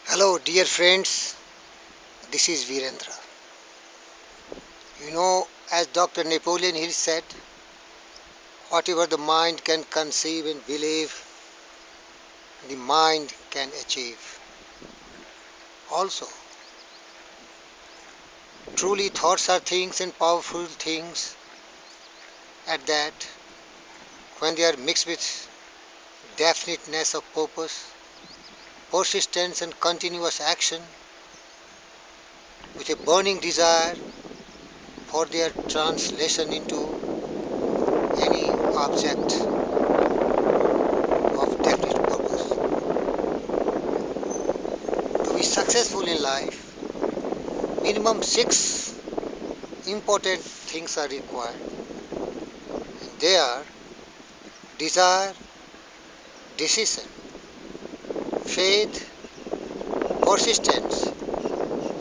Hello, dear friends. This is Virendra. As Dr. Napoleon Hill said, whatever the mind can conceive and believe, the mind can achieve. Also, truly thoughts are things and powerful things at that when they are mixed with definiteness of purpose, persistence and continuous action, with a burning desire for their translation into any object of definite purpose. To be successful in life, minimum six important things are required. They are desire, decision, faith, persistence,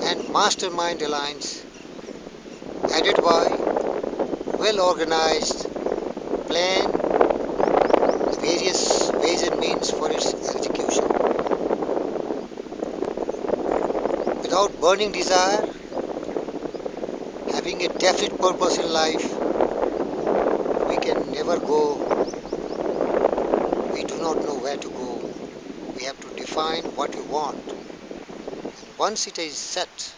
and mastermind alliance, aided by well organized plan, various ways and means for its execution. Without burning desire, having a definite purpose in life, we can never go. We do not know where to go. We have to define what we want. And once it is set,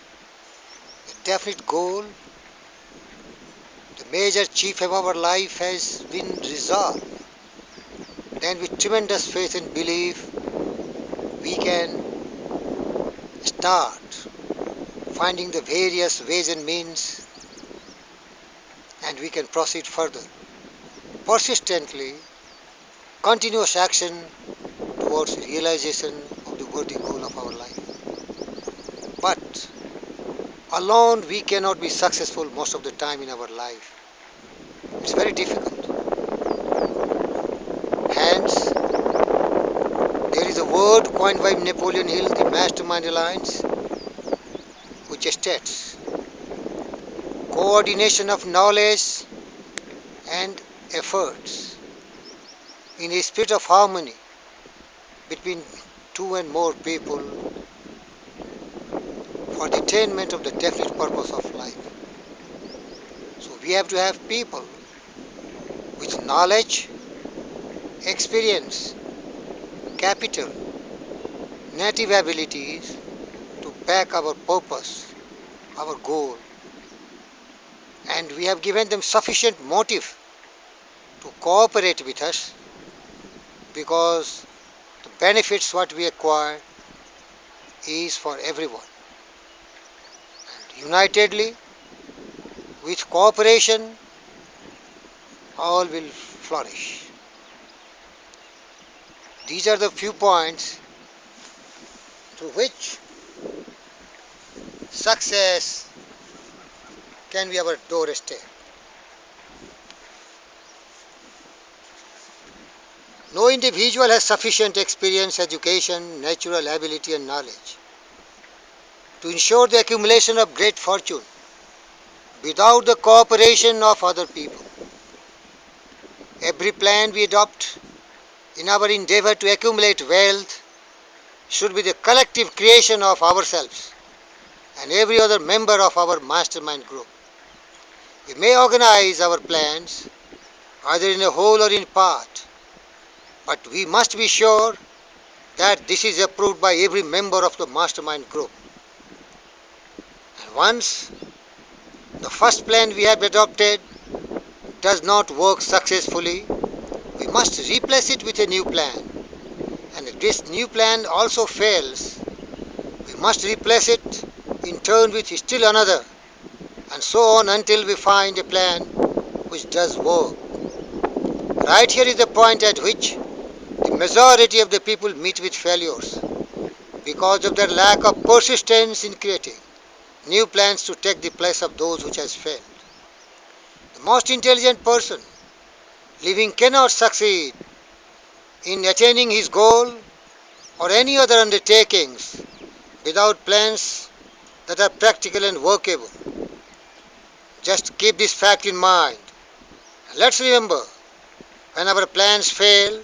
a definite goal, the major chief of our life has been resolved, then with tremendous faith and belief, we can start finding the various ways and means and we can proceed further. Persistently, continuous action towards realization of the worthy goal of our life. But alone we cannot be successful most of the time in our life. It's very difficult. Hence, there is a word coined by Napoleon Hill, the Mastermind Alliance, which states coordination of knowledge and efforts in a spirit of harmony between two and more people for the attainment of the definite purpose of life. So we have to have people with knowledge, experience, capital, native abilities to back our purpose, our goal, and we have given them sufficient motive to cooperate with us because the benefits what we acquire is for everyone. And unitedly, with cooperation, all will flourish. These are the few points through which success can be our doorstep. No individual has sufficient experience, education, natural ability and knowledge to ensure the accumulation of great fortune without the cooperation of other people. Every plan we adopt in our endeavor to accumulate wealth should be the collective creation of ourselves and every other member of our mastermind group. We may organize our plans either in a whole or in part, but we must be sure that this is approved by every member of the mastermind group. And once the first plan we have adopted does not work successfully, we must replace it with a new plan. And if this new plan also fails, we must replace it in turn with still another, and so on until we find a plan which does work. Right here is the point at which the majority of the people meet with failures because of their lack of persistence in creating new plans to take the place of those which has failed. The most intelligent person living cannot succeed in attaining his goal or any other undertakings without plans that are practical and workable. Just keep this fact in mind. And let's remember, when our plans fail,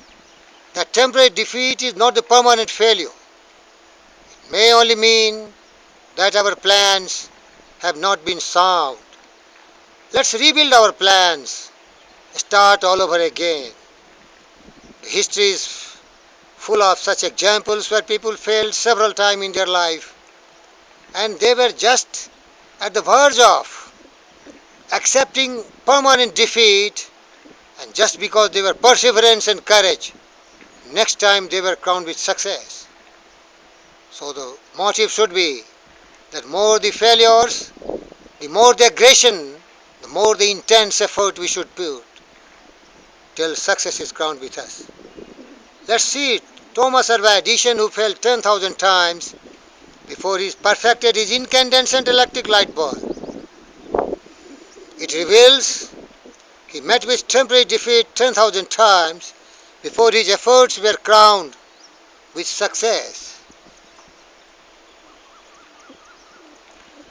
that temporary defeat is not the permanent failure. It may only mean that our plans have not been sound. Let's rebuild our plans, start all over again. The history is full of such examples where people failed several times in their life and they were just at the verge of accepting permanent defeat, and just because they were perseverance and courage, next time they were crowned with success. So the motive should be that more the failures, the more the aggression, the more the intense effort we should put till success is crowned with us. Let's see Thomas Alva Edison, who failed 10,000 times before he perfected his incandescent electric light bulb. It reveals he met with temporary defeat 10,000 times before his efforts were crowned with success.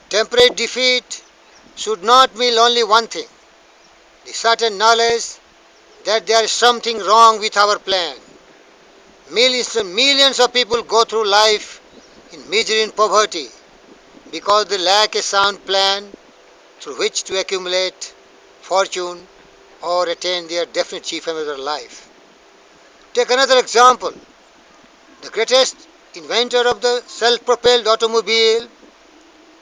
Temporary defeat should not mean only one thing, the certain knowledge that there is something wrong with our plan. Millions and millions of people go through life in misery and poverty because they lack a sound plan through which to accumulate fortune or attain their definite chief aim of their life. Take another example. The greatest inventor of the self-propelled automobile,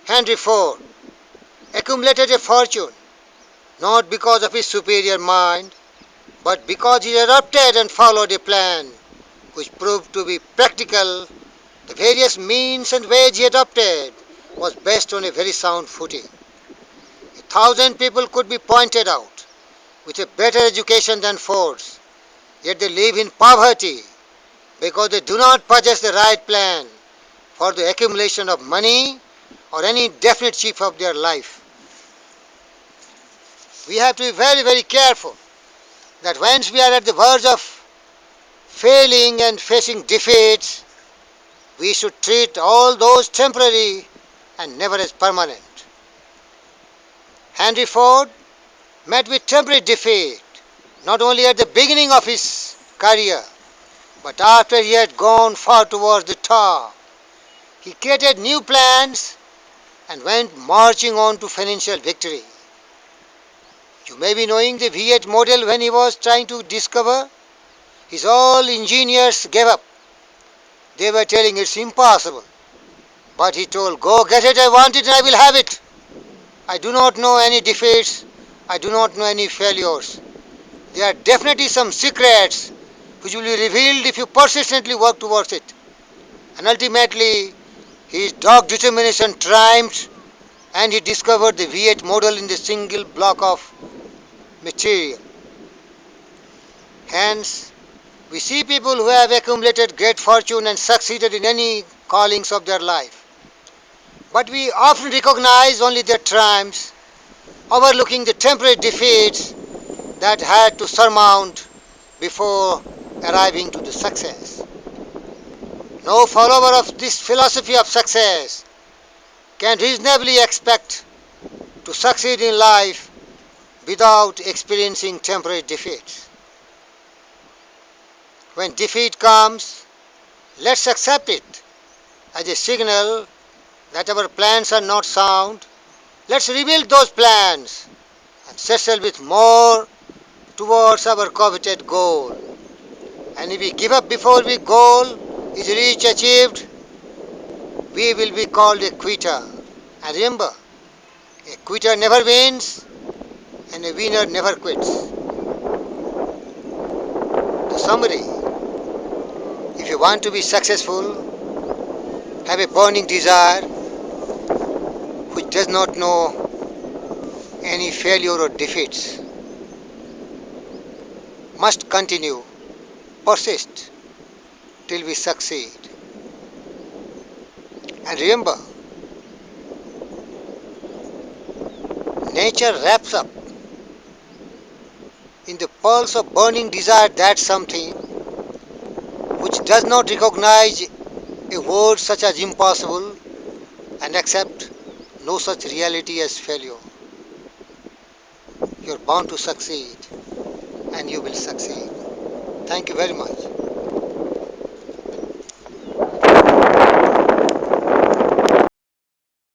Henry Ford, accumulated a fortune not because of his superior mind, but because he adopted and followed a plan which proved to be practical. The various means and ways he adopted was based on a very sound footing. 1,000 people could be pointed out with a better education than Ford's, yet they live in poverty because they do not possess the right plan for the accumulation of money or any definite chief of their life. We have to be very, very careful that once we are at the verge of failing and facing defeats, we should treat all those temporary and never as permanent. Henry Ford met with temporary defeat not only at the beginning of his career, but after he had gone far towards the top. He created new plans and went marching on to financial victory. You may be knowing the V8 model when he was trying to discover. His all engineers gave up. They were telling it's impossible. But he told, go get it, I want it and I will have it. I do not know any defeats. I do not know any failures. There are definitely some secrets which will be revealed if you persistently work towards it. And ultimately, his dogged determination triumphed and he discovered the V8 model in the single block of material. Hence, we see people who have accumulated great fortune and succeeded in any callings of their life. But we often recognize only their triumphs, overlooking the temporary defeats that had to surmount before arriving to the success. No follower of this philosophy of success can reasonably expect to succeed in life without experiencing temporary defeats. When defeat comes, let's accept it as a signal that our plans are not sound. Let's rebuild those plans and settle with more towards our coveted goal. And if we give up before the goal is reached, achieved, we will be called a quitter. And remember, a quitter never wins and a winner never quits. The summary: if you want to be successful, have a burning desire which does not know any failure or defeats. Must continue, persist till we succeed. And remember, nature wraps up in the pulse of burning desire that something which does not recognize a word such as impossible and accept no such reality as failure. You are bound to succeed and you will succeed. Thank you very much.